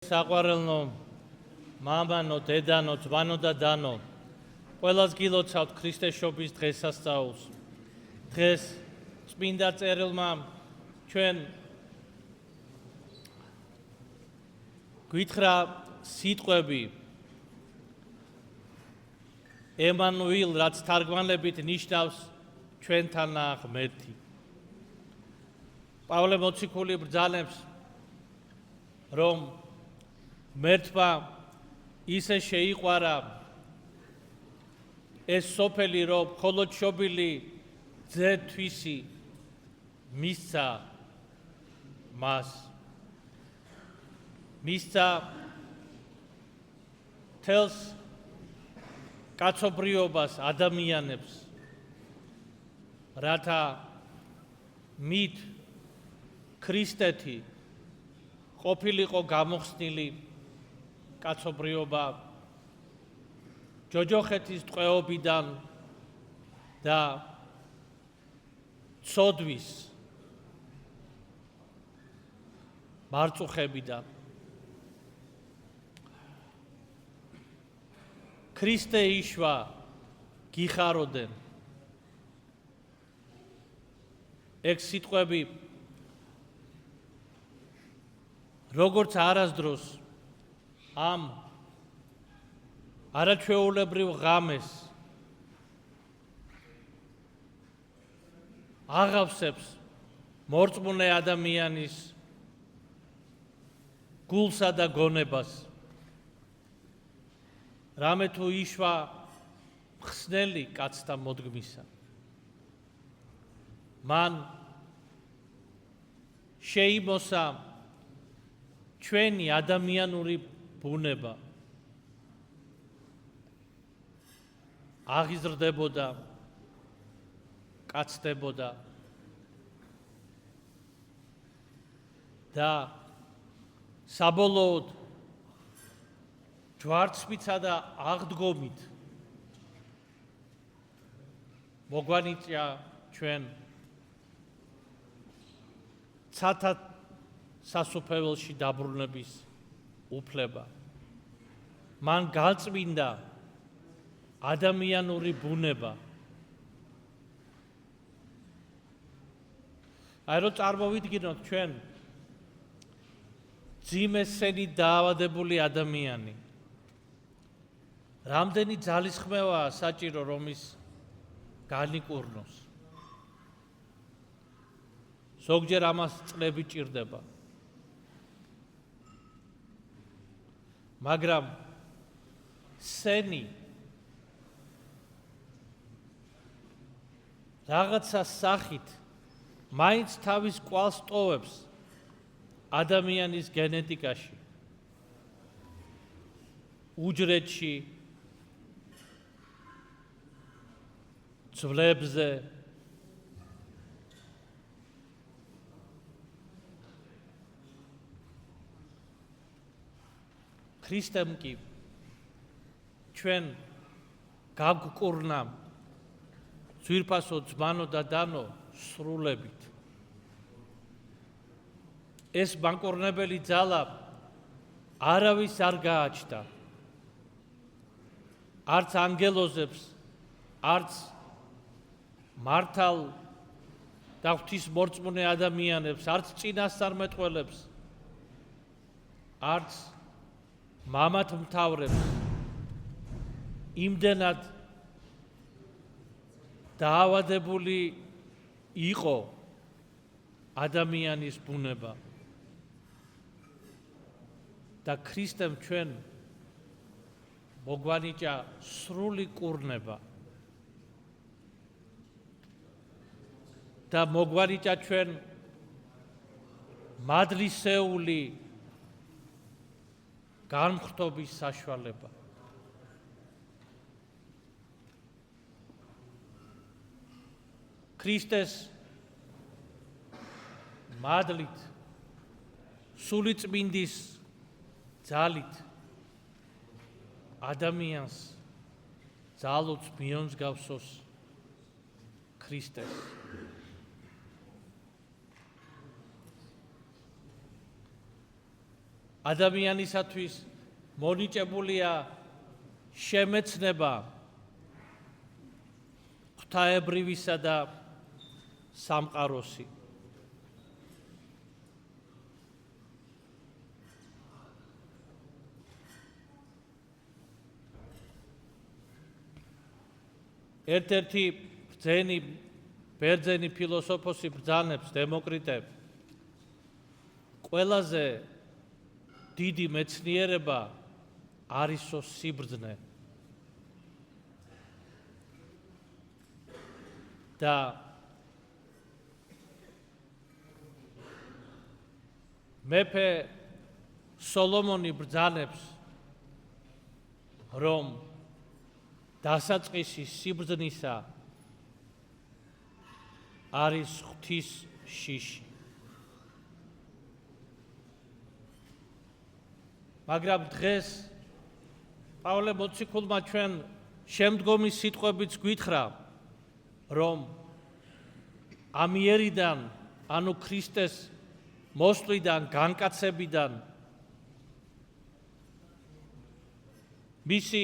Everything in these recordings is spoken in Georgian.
საყვარელნო, მამანო, დედანო, ძმანო და დანო, ყველას გილოცავთ ქრისტეშობის დღესასწაულს. დღეს წმინდა წერილმა ჩვენ გითხრა სიტყვები ემანუილ, რაც თარგმანებით ნიშნავს ჩვენთანაა ღმერთი. პავლე მოციქული ბრძანებს, რომ ღმერთმა ისე შეიყვარა ეს სოფელი, რომ მხოლოდ შობილი ძე თვისი მისცა მას. მისცა თელს კაცობრიობას, ადამიანებს, რათა მით ქრისტეთი ყოფილიყო გამოხსნილი კაცობრიობა ჯოჯოხეთის ტყვეობიდან და ცოდვის მარწუხებიდან. ქრისტე იშვა გიხაროდენ. ეგ სიტყვები როგორც არასდროს ამ არაჩვეულებრივ ღამეს აღავსებს მორწმუნე ადამიანის გულსა და გონებას. რამე თუ იშვა მხსნელი კაცთა მოდგმისა, მან შეიმოსა ჩვენი ადამიანური ბუნება, აღიზრდებოდა, კაცდებოდა და საბოლოოდ ჯვარცმიცა და აღდგომით მოგვანიჭა ჩვენ ცათა სასუფეველში დაბრუნების უფლება. მან გაწმინდა ადამიანური ბუნება. აი რომ წარმოვიდგინოთ ჩვენ ძიმესენი დაავადებული ადამიანი, რამდენი ძალისხმევაა საჭირო, რომ ის განიკურნოს. ზოგჯერ ამას წლები ჭირდება. მაგრამ სენი რაღაცა სახით მაინც თავის კვალს ტოვებს ადამიანის გენეტიკაში, უჯრედში, ძვლებზე, ქრისტემ კი ჩვენ გაგკურნა ძვირფასო ძმანო და დანო სრულებით. ეს ბანკურნებელი ძალა არავის არ გააჩნდა, არც ანგელოზებს, არც მართალ და ღვთისმორწმუნე ადამიანებს, არც წინასწარმეტყველებს, არც მამათ მთავრებს. იმდენად დაავადებული იყო ადამიანის ბუნება და ქრისტემ ჩვენ მოგვანიჭა სრული კურნება და მოგვანიჭა ჩვენ მადლისეული განმხრთობის საშუალება. ქრისტეს მადლით, სულიწმინდის ძალით ადამიანს ძალუც მიემსგავსოს ქრისტეს. ადამიანისათვის მონიჭებულია შემეცნება ღვთაებრივისა და სამყაროსი. ერთ-ერთი ბერძენი ფილოსოფოსი ბრძანებს, დემოკრიტე, ყველაზე დიდი მეცნიერება არისო სიბრძნე. და მეფე სოლომონი ბრძანებს, რომ დასაწყისი სიბრძნისა არის ღვთის შიში. მაგრამ დღეს პავლე მოციქულმა ჩვენ შემდგომი სიტყვებიც გვითხრა, რომ ამიერიდან, ანუ ქრისტეს მოსვლიდან, განკაცებიდან, მისი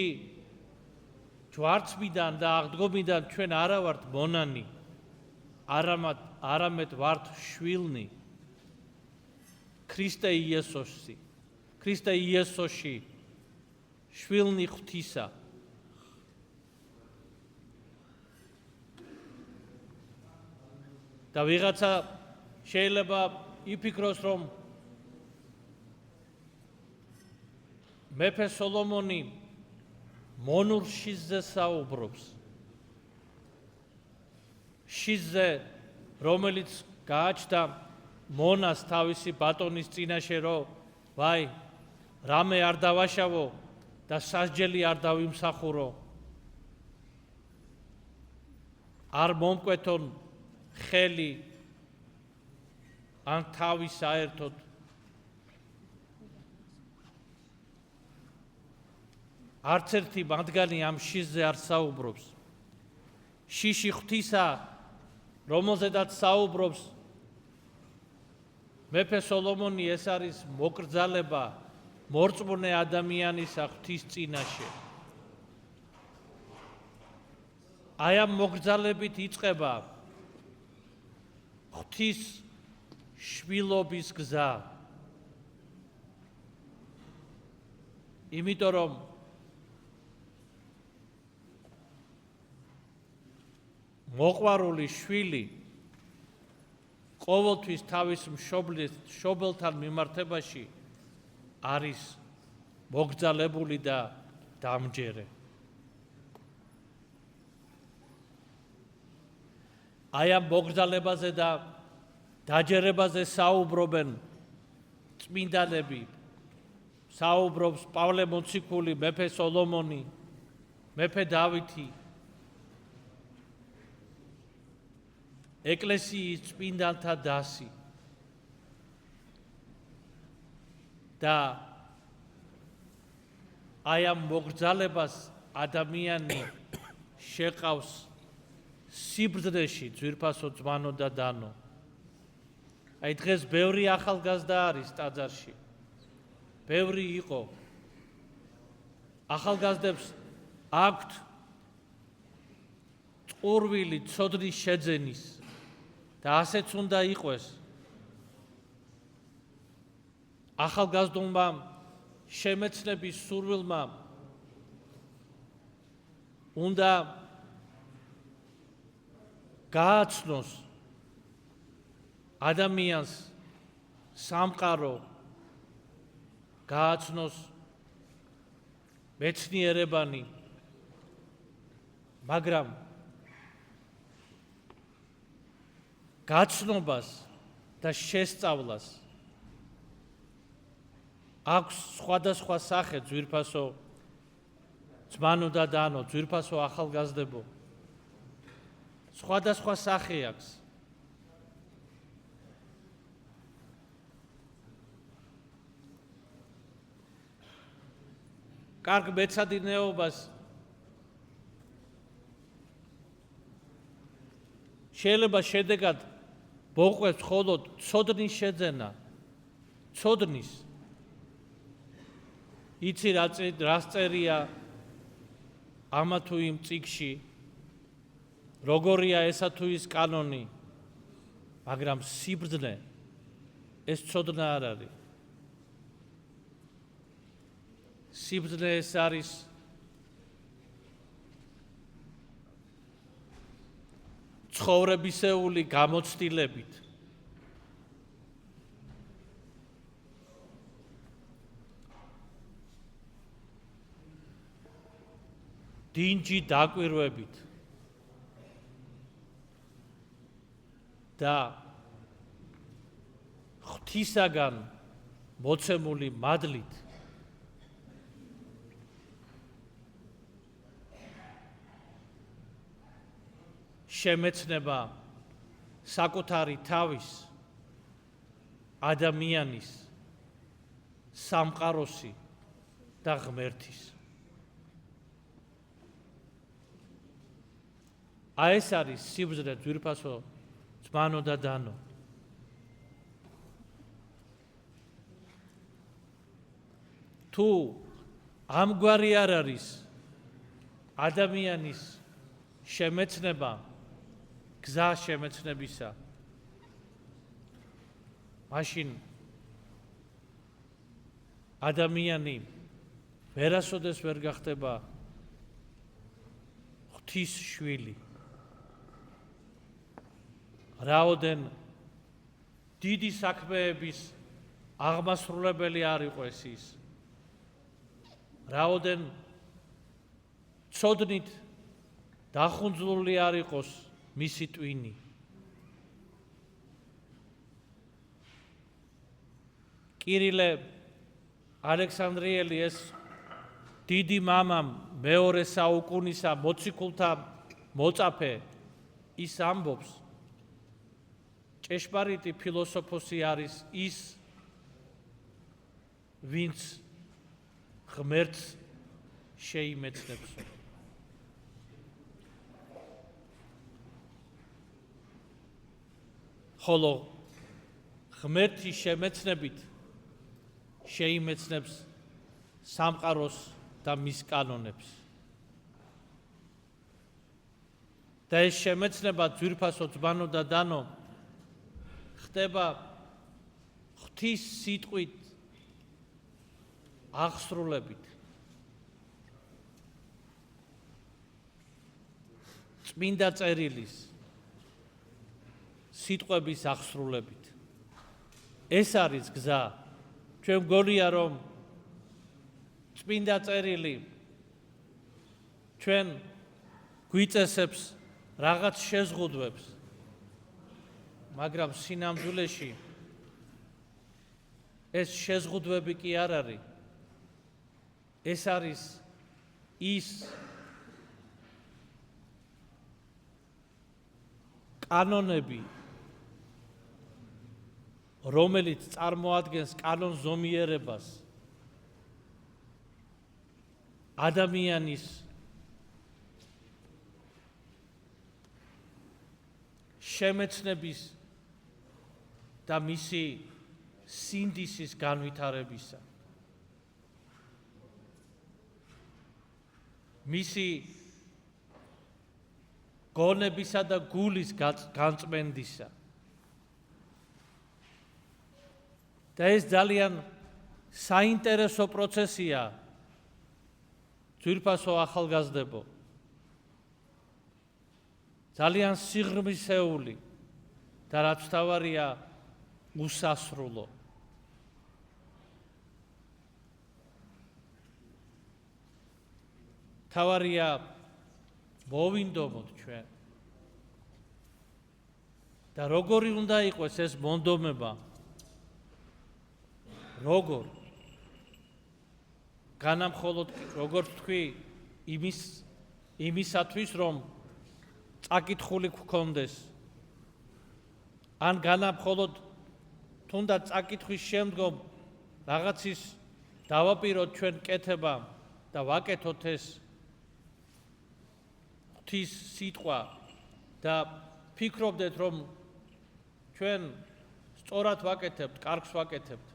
ჯვარცმიდან და აღდგომიდან ჩვენ არა ვართ მონანი, არამედ ვართ შვილნი ქრისტე იესოში, შვილნი ღვთისა. და ვიღაცა შეიძლება იფიქროს, რომ მეფე სოლომონი მონურ შიზზე საუბრობს. შიზზე, რომელიც გააჩნდა მონას თავისი ბატონის წინაშე, რომ ვაი, რამე არ დავაშავო და სასჯელი არ დავიმსახურო. არ მომკვეთონ ხელი ან თავი საერთოდ. არც ერთი მათგანი ამ შიზზე არ საუბრობს. შიში ღვთისა, რომელზედაც საუბრობს მეფე სოლომონი, ეს არის მოკრძალება მორწმუნე ადამიანისა ღვთის წინაშე. აი ამ მოკრძალებით იწყება ღვთის შვილობის გზა. იმიტომ რომ მოყვარული შვილი ყოველთვის თავის მშობელთან მიმართებაში არის მოგრძალებული და დამჯერე. აი ამ მოგრძალებაზე და დაჯერებაზე საუბრობენ წმინდანები, საუბრობს პავლე მოციქული, მეფე სოლომონი, მეფე დავითი, ეკლესიის წმინდანთა დასი. და აი ამ მოგრძალებას ადამიანი შეყავს სიბრძნეში, ძვირფასო ძმანო და დანო. აი დღეს ბევრი ახალგაზრდა არის ტაძარში. ბევრი იყო. ახალგაზრდებს აქვთ წყურვილი ცოდნის შეძენის და ასეც უნდა იყოს. ახალგაზრდულმა შემეცნების სურვილმა უნდა გააცნოს ადამიანს სამყარო, გააცნოს მეცნიერებანი, მაგრამ გაცნობას და შესწავლას აქვს სხვადასხვა სახე, ძვირფასო ძმანო და დანო, ძვირფასო ახალგაზრდებო. სხვადასხვა სახე აქვს. კარგ მეცადინეობას შეიძლება შედეგად მოყვეს მხოლოდ ცოდნის შეძენა, ცოდნის იცი რას წერია ამა თუ იმ წიგში, როგორია ესა თუ ის კანონი, მაგრამ სიბრძნე ეს ცოდნა არ არის. სიბრძნე ეს არის ცხოვრებისეული გამოცდილებით. დინჯი დაკვირვებით და ღვთისაგან მოცემული მადლით შემეცნება საკუთარი თავის ადამიანის სამყაროსი და ღმერთის. ეს არის სიბრძნე ძვირფასო ძმანო და დანო. თუ ამგვარი არ არის ადამიანის შემეცნება, გზა შემეცნებისა, მაშინ ადამიანი ვერასოდეს ვერ გახდება ღვთის შვილი. რაოდენ დიდი საქმეების აღმასრულებელი არ იყოს ის, რაოდენ ცოდნით დახუნძლული არ იყოს მისი ტვინი. კირილე ალექსანდრიელი ეს დიდი მამამ მეორე საუკუნისა მოციქულთა მოწაფე ის ამბობს, ჭეშმარიტი ფილოსოფოსი არის ის, ვინც ღმერთს შეიმეცნებსო. ხოლო ღმერთის შემეცნებით შეიმეცნებს სამყაროს და მის კანონებს. და ეს შემეცნება ძვირფასო ძმანო და დანო ხდება ღვთის სიტყვით აღსრულებით. წმინდა წერილის სიტყვების აღსრულებით. ეს არის გზა. ჩვენ მგონია რომ წმინდა წერილი ჩვენ გვიწესებს რაღაც შეზღუდვებს, მაგრამ სინამდვილეში ეს შეზღუდვები კი არ არის. ეს არის ის კანონები, რომელიც წარმოადგენს კანონზომიერებას ადამიანის შემეცნების და მისი სინდისის განვითარებისა. მისი გონებისა და გულის განწმენდისა. და ეს ძალიან საინტერესო პროცესია ძვირფასო ახალგაზრდებო. ძალიან სიღრმისეული და რაც თავარია უსასრულო. თავარია მოვინდომოთ ჩვენ. და როგორი უნდა იყოს ეს მონდომება? როგორ? განამხოლოდ როგორც თქვი იმისათვის რომ წაკითხული გქონდეს. ან განამხოლოდ თუნდაც წაკითხვის შემდგომ რაღაცის დავაპიროთ ჩვენ კეთება და ვაკეთოთ ეს ღვთის სიტყვა და ფიქრობდეთ რომ ჩვენ სწორად ვაკეთებთ, კარგს ვაკეთებთ.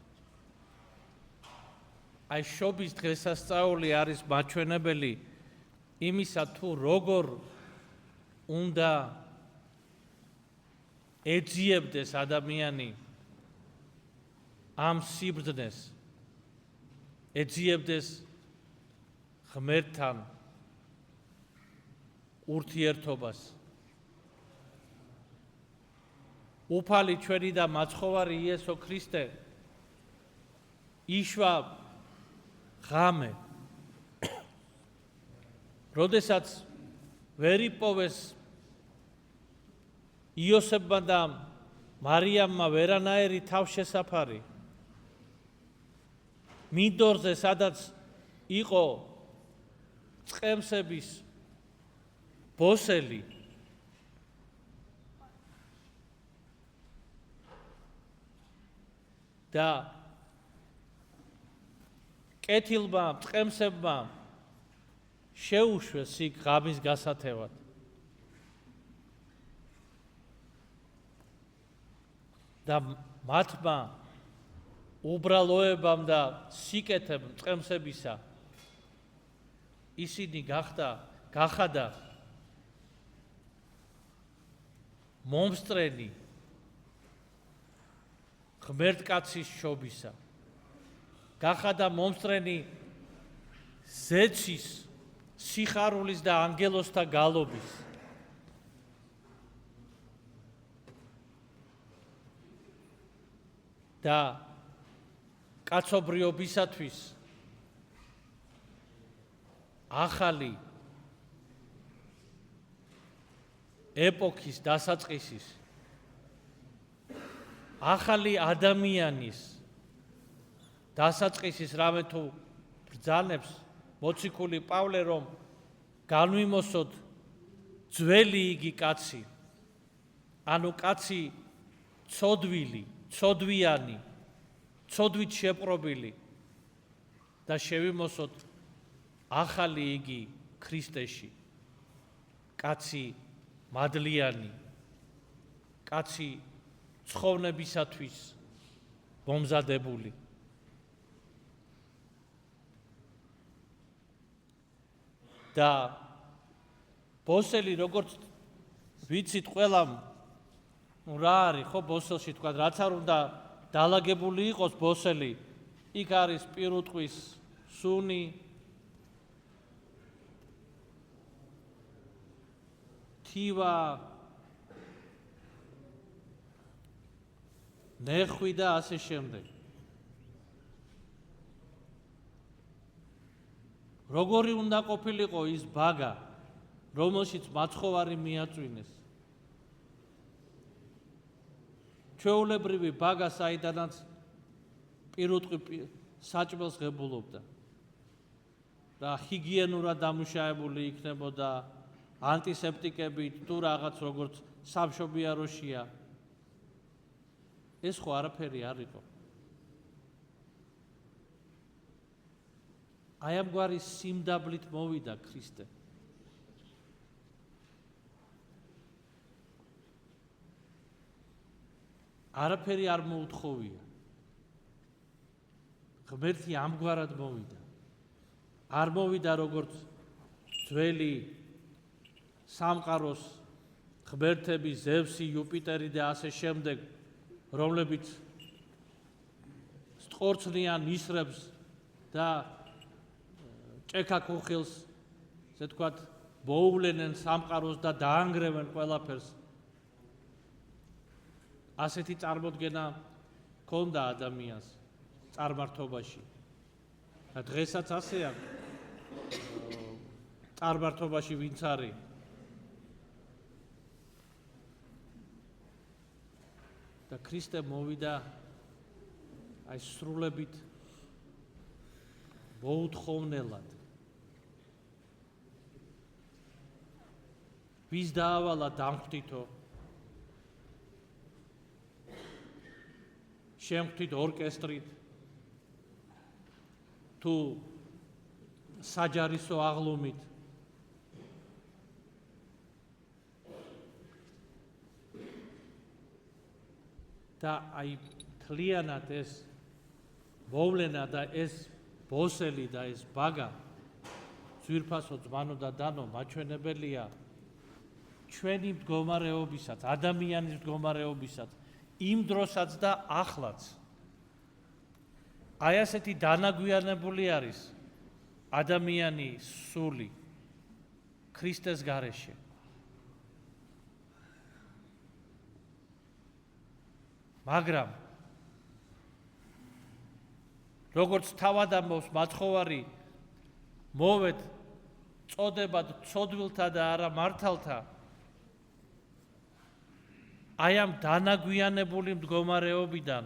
აი შობის დღესასწაული არის მაჩვენებელი იმისა თუ როგორ უნდა ეძიებდეს ადამიანი ამ სიბრძნეს, ეძიებდეს ღმერთთან ურთიერთობას. უფალი ჩვენი და მაცხოვარი იესო ქრისტე იშვა ღამე, როდესაც ვერ იპოვეს იოსებმა და მარიამმა ვერანაირი თავშესაფარი, მინდორზე, სადაც იყო წყემსების ბოსელი, და კეთილმა წყემსებმა შეუშვეს იქ ღამის გასათევად. და მათმა უბრალოებამ და სიკეთემ წყემსებისა ისინი გახადა მომსწრენი ღმერთკაცის შობისა, გახადა მომსწრენი ზეცის, სიხარულის და ანგელოსთა გალობის. და კაცობრიობისათვის ახალი ეპოქის დასაწყისის, ახალი ადამიანის დასაწყისის რამე თუ ბრძანებს მოციქული პავლე, რომ განვიმოსოთ ძველი იგი კაცი, ანუ კაცი ცოდვილი, ცოდვიანი, ცოდვით შეპყრობილი და შევიმოსოთ ახალი იგი ქრისტეში, კაცი მადლიანი, კაცი ცხოვრებისათვის მომზადებული. და ბოსელი, როგორც ვიცით ყველამ, რა არის ხო ბოსელში თქვა, რაც არ უნდა დალაგებული იყოს ბოსელი, იქ არის პირუტყვის სუნი, თივა, ნეხვი და ასე შემდეგ. როგორი უნდა ყოფილიყო ის ბაგა, რომელშიც მაცხოვარი მიაწვინეს? ჩვეულებრივი ბაგა, საიდანაც პირუტყვი საჭმელს ღებულობდა და ჰიგიენურად დამუშავებული იქნებოდა ანტისეპტიკებით თუ რაღაც, როგორც სამშობიაროშია. ეს ხო არაფერი არ იყო. აი ამგვარი სიმდაბლით მოვიდა ქრისტე. არაფერი არ მოუთხოვია. ღმერთი ამგვარად მოვიდა. არ მოვიდა როგორც ძველი სამყაროს ღმერთები, ზევსი, იუპიტერი და ასე შემდეგ, რომლებიც სწორწლიან ისრებს და ჭექა-ქუხილს, ესე თქვათ, მოუვლენენ სამყაროს და დაანგრევენ ყველაფერს. ასეთი წარმოდგენა ჰქონდა ადამიანს წარმართობაში. და დღესაც ასეა წარმართობაში ვინც არის. და ქრისტე მოვიდა აი სრულებით მოუთხოვნელად. ვის დაავალა დამხვდითო? შემხვდით ორკესტრით, თუ საჯარისო აღლუმით. და აი მთლიანად ეს მოვლენა და ეს ბოსელი და ეს ბაგა ძვირფასო ძმანო და დანო მაჩვენებელია ჩვენი მდგომარეობისაც, ადამიანის მდგომარეობისაც, იმ დროსაც და ახლაც. აი ასეთი დანაგვიანებული არის ადამიანი სული ქრისტეს გარეშე. მაგრამ როგორც თავად ამბობს მაცხოვარი, მოვეთ წოდებად ცოდვილთა და არა მართალთა, აი ამ დანაგვიანებული მდგომარეობიდან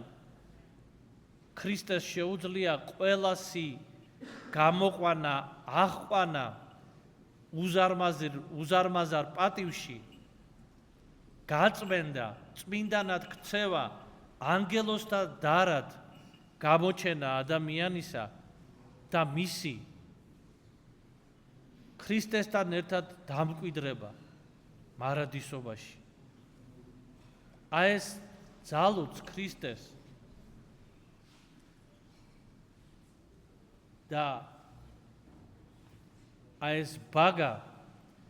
ქრისტეს შეუძლია ყველასი გამოყვანა, აღყვანა უზარმაზარ პატივში, გაწმენდა, წმინდანად ქცევა, ანგელოსთა დარად გამოჩენა ადამიანისა და მისი ქრისტესთან ერთად დამკვიდრება მარადისობაში. აი ეს ძალუც ქრისტეს და აი ეს ბაგა,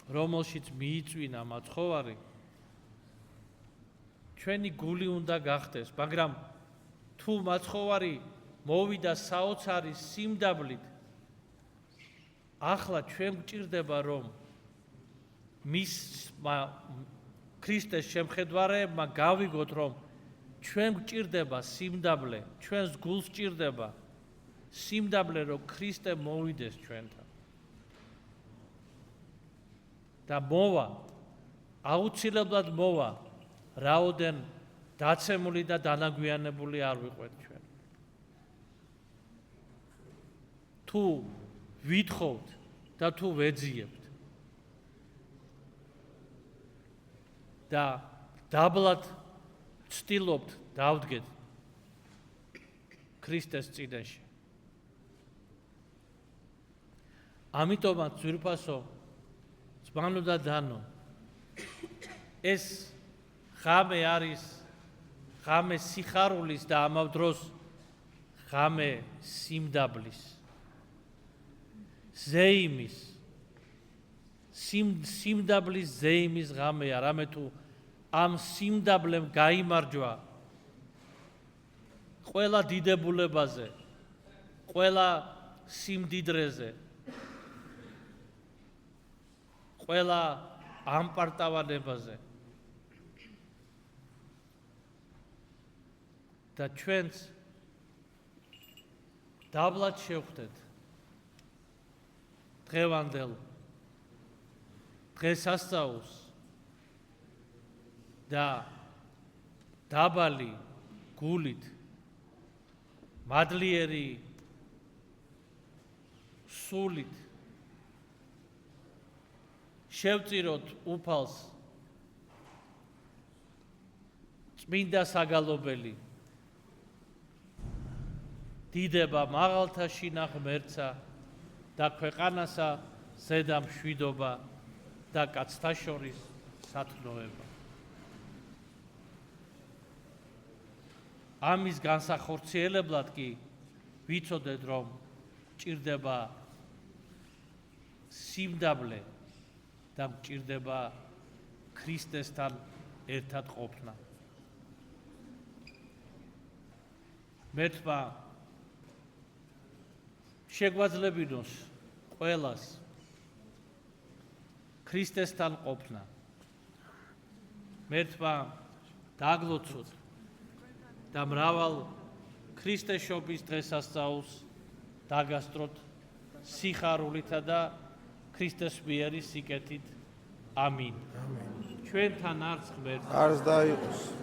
რომელშიც მიიწვინა მაცხოვარი, ჩვენი გული უნდა გახდეს, მაგრამ თუ მაცხოვარი მოვიდა საოცარი სიმდაბლით, ახლა ჩვენ გვჭირდება, რომ მის ქრისტეს შემხედვარებმა გავიგოთ, რომ ჩვენ გვჭირდება სიმდაბლე, ჩვენს გულს ჭირდება სიმდაბლე, რომ ქრისტე მოვიდეს ჩვენთან. და მოვა, აუცილებლად მოვა, რაოდენ დაცემული და დანაგვიანებული არ ვიყვეთ ჩვენ. თუ ვითხოვთ და თუ ვეძიებთ და დაბლად ვცდილობთ დავდგეთ ქრისტეს წინაშე. ამიტომაც ძვირფასო ძმანო და დანო, ეს ღამე არის ღამე სიხარულის და ამავ დროს ღამე სიმდაბლის, ზეიმის, სიმდაბლის ზეიმის ღამეა, რამე თუ ამ სიმდაბლემ გაიმარჯვა ყველა დიდებულებაზე, ყველა სიმდიდრეზე, ყველა ამპარტავანებაზე და ჩვენც დაბლად შევხვდეთ დღევანდელ დღესასწაულს და დაბალი გულით, მადლიერი სულით შევწიროთ უფალს წმინდა საგალობელი, დიდება მაღალთა შინა ღმერთსა და ქვეყანასა ზედა მშვიდობა და კაცთა შორის სათნოება. ამის განსახორციელებლად კი ვიცოდეთ, რომ ჭირდება სიმდაბლე და ჭირდება ქრისტესთან ერთად ყოფნა. მერთმა შეგვაძლებინოს ყველას ქრისტესთან ყოფნა. მერთმა დაგლოცოთ და მრავალ ქრისტეშობის დღესასწაულს დაგასწროთ სიხარულითა და ქრისტეს მიერი სიკეთით. ამინ. ჩვენთან არც ღმერთი. არც დაიყოს.